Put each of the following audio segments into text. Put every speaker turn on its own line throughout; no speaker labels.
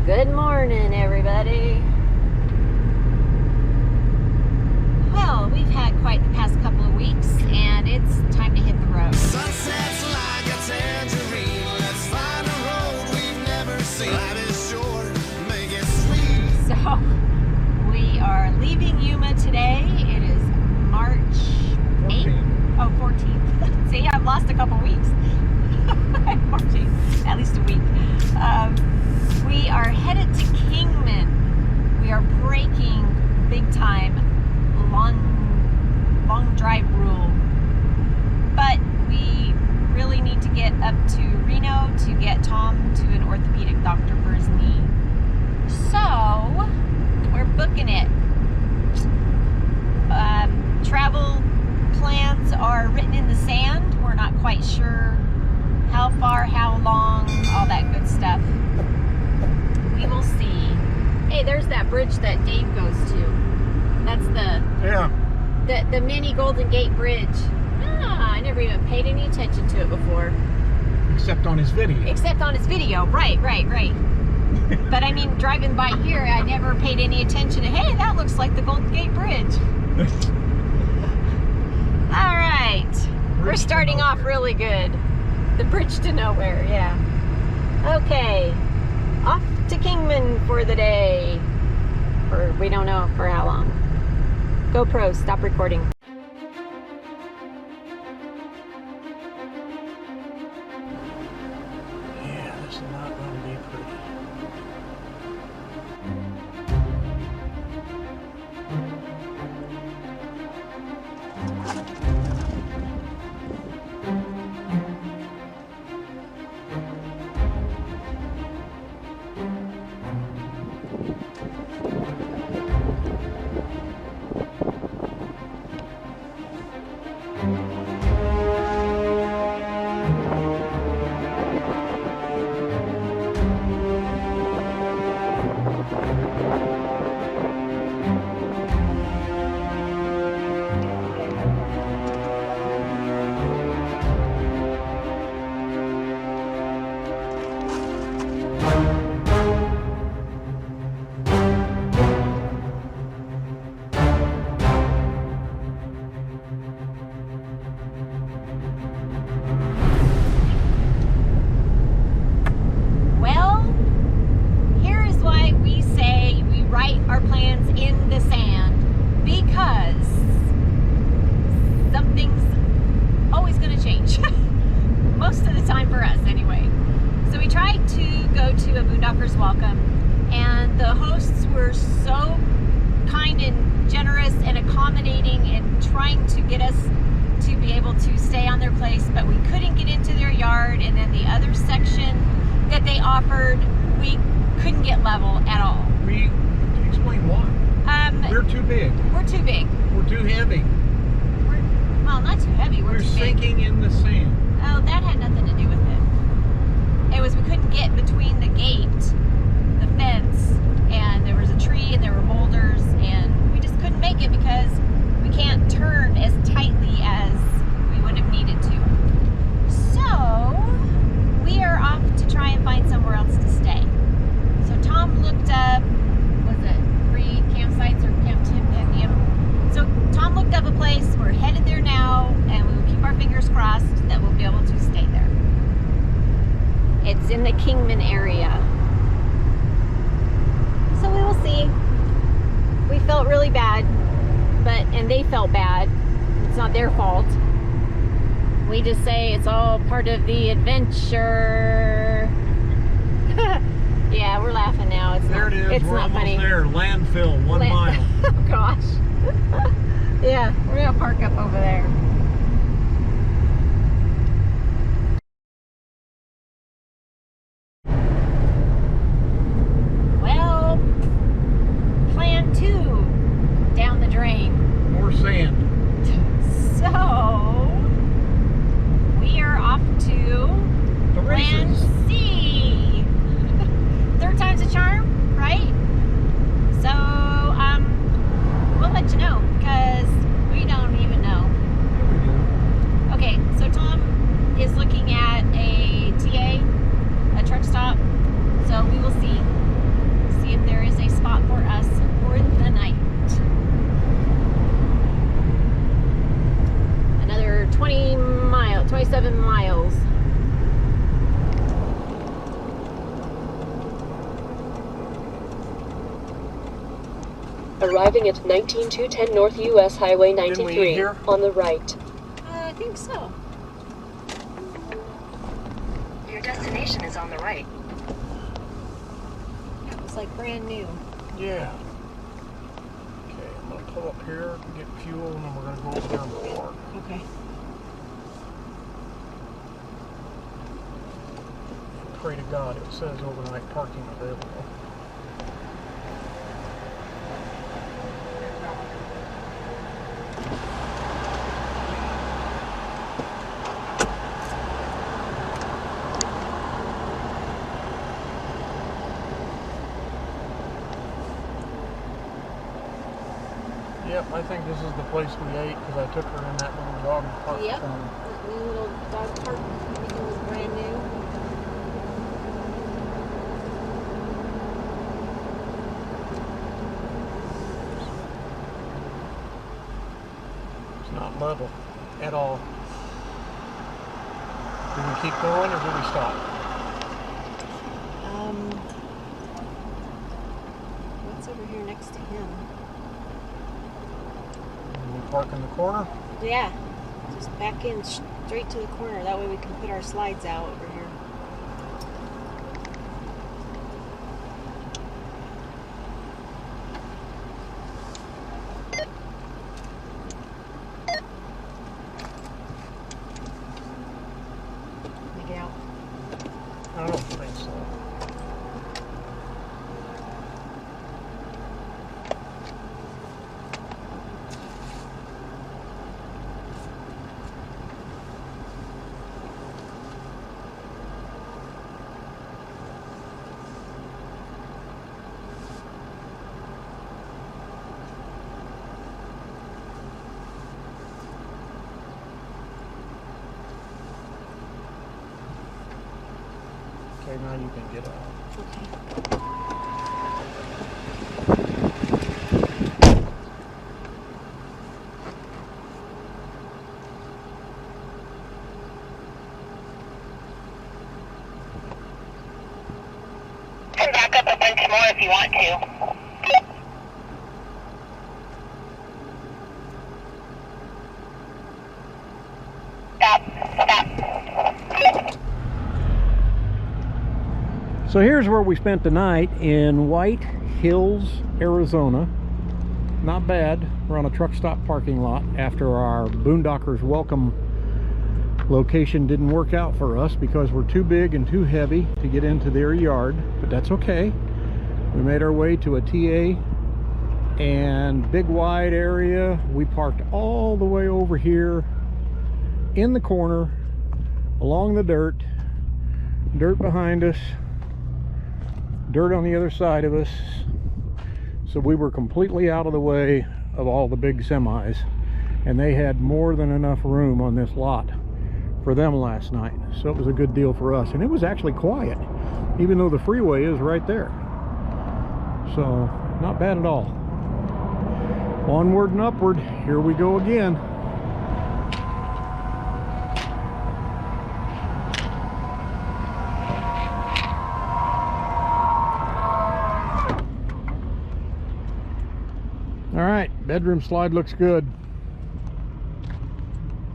Good morning, everybody. Well, we've had quite the past couple of weeks, and it's time to hit the road.
Sunsets like a tangerine. Let's find a road we've never seen. Life is short, make it sweet.
So, we are leaving Yuma today. It is March 8th. Oh, 14th. See, I've lost a couple weeks. March 8th, at least a week. We are headed to Kingman. We are breaking big time long drive rule, but we really need to get up to Reno to get Tom to an orthopedic doctor for his knee. So we're booking it. Travel plans are written in the sand. We're not quite sure how far, how long, all that good stuff. We will see. Hey, there's that bridge that Dave goes to. That's the mini Golden Gate Bridge. Ah, I never even paid any attention to it before.
Except on his video.
Except on his video. Right. But I mean, driving by here, I never paid any attention to, hey, that looks like the Golden Gate Bridge. All right. We're starting off really good. The bridge to nowhere, yeah. Okay. Off to Kingman for the day. Or we don't know for how long. GoPro, stop recording.
Yeah, this is not going to be pretty.
Our plans in the sand because something's always going to change. Most of the time for us anyway. So we tried to go to a Boondocker's Welcome, and the hosts were so kind and generous and accommodating and trying to get us to be able to stay on their place, but we couldn't get into their yard, and then the other section that they offered, we couldn't get level at all.
Explain why. We're too big.
We're too big.
We're too heavy.
Well, not too heavy. We're too
sinking
big.
In the sand.
Oh, that had nothing to do with it. It was we couldn't get between the gate, the fence, and there was a tree and there were boulders, and we just couldn't make it because we can't turn as tightly as we would have needed to. So we are off to try and find somewhere else to stay. So Tom looked up, free campsites or camp. So Tom looked up a place. We're headed there now, and we will keep our fingers crossed that we'll be able to stay there. It's in the Kingman area. So we will see. We felt really bad, and they felt bad. It's not their fault. We just say it's all part of the adventure. Yeah, we're laughing now. It's
there
not,
it is.
it's
We're
not
almost
funny.
There. Landfill, 1 mile.
Oh gosh. Yeah, we're gonna park up over there. Well, plan 2 down the drain.
More sand.
So we are off to plan C. 3rd time's a charm, right? So we'll let you know because we don't even know.
Arriving at 19210 North US Highway
Didn't we eat
93
here?
on the right.
I think so.
Your destination is on the right.
It was like brand new.
Yeah. Okay, I'm gonna pull up here, get fuel, and then we're gonna go over there and park.
Okay.
Pray to God it says overnight parking available. Yep, I think this is the place we ate because I took her in that little dog park.
Yep. That new little dog park. I think it was brand new.
It's not level at all. Do we keep going or do we stop?
What's over here next to him?
We park in the corner.
Yeah. Just back in straight to the corner. That way we can put our slides out over here. Make it out.
I don't think so. Okay, now you can get out.
Okay.
Come back up a bunch more if you want to. Stop.
So here's where we spent the night, in White Hills, Arizona. Not bad. We're on a truck stop parking lot after our Boondockers Welcome location didn't work out for us because we're too big and too heavy to get into their yard, but that's okay. We made our way to a TA and big wide area. We parked all the way over here in the corner along the dirt behind us, dirt on the other side of us, so we were completely out of the way of all the big semis, and they had more than enough room on this lot for them last night, so it was a good deal for us. And it was actually quiet, even though the freeway is right there, so not bad at all. Onward and upward, here we go again. All right, bedroom slide looks good.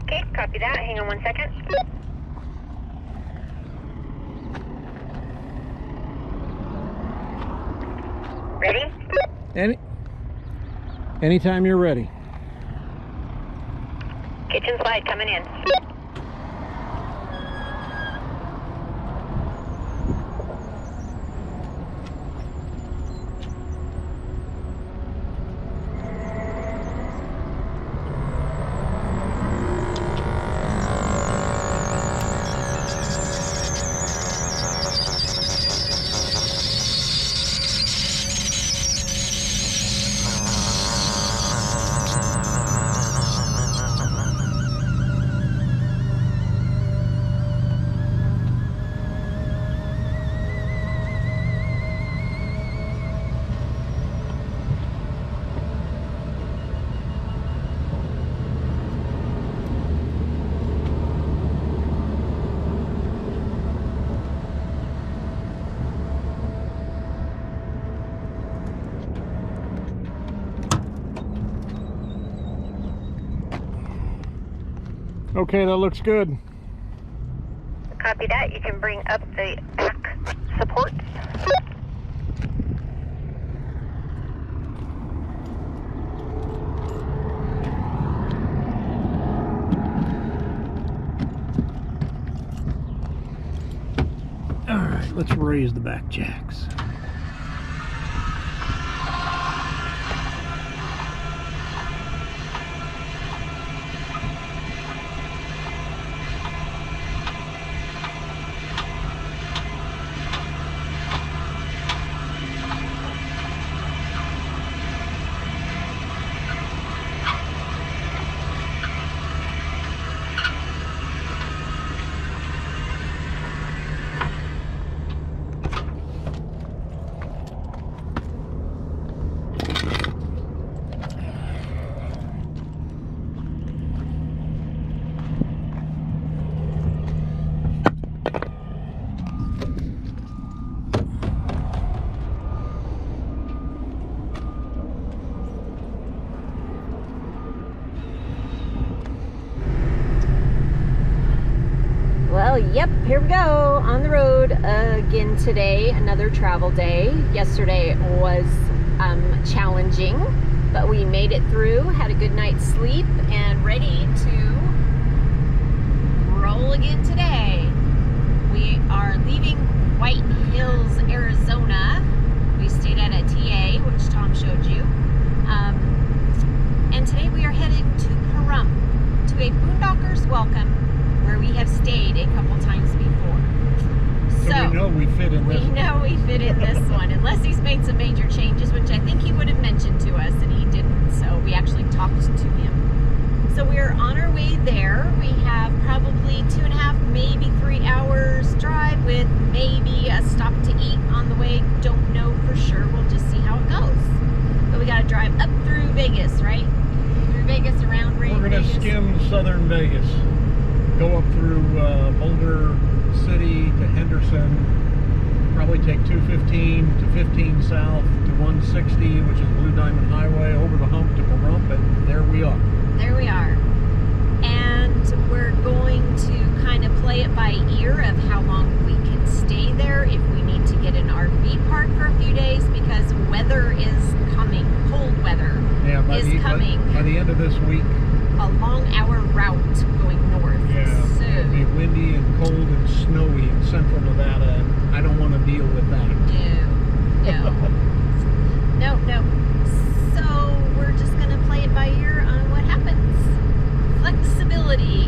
Okay, copy that. Hang on 1 second. Ready?
Anytime you're ready.
Kitchen slide coming in.
Okay, that looks good.
Copy that. You can bring up the back supports.
All right, let's raise the back jacks.
Well, yep, here we go on the road again today. Another travel day. Yesterday was challenging, but we made it through, had a good night's sleep, and ready to roll again today. We are leaving White Hills, Arizona. We stayed at a TA, which Tom showed you. And today we are headed to Pahrump, to a Boondocker's Welcome, where we have stayed a couple times before.
So we know we fit in this.
We know we fit in this one, unless he's made some major changes, which I think he would have mentioned to us, and he didn't. So we actually talked to him. So we're on our way there. We have probably 2.5, maybe 3 hours drive with maybe a stop to eat on the way. Don't know for sure. We'll just see how it goes. But we got to drive up through Vegas, right? Through Vegas, around Vegas.
We're going to skim southern Vegas. Go up through Boulder City to Henderson, probably take 215 to 15 south to 160, which is Blue Diamond Highway, over the hump to Pahrump, and there we are.
There we are. And we're going to kind of play it by ear of how long we can stay there, if we need to get an RV park for a few days, because weather is coming, cold weather is coming.
By the end of this week.
A long-hour route going north.
Yeah,
So,
it'll be windy and cold and snowy in central Nevada, and I don't want to deal with that.
No. So we're just going to play it by ear on what happens. Flexibility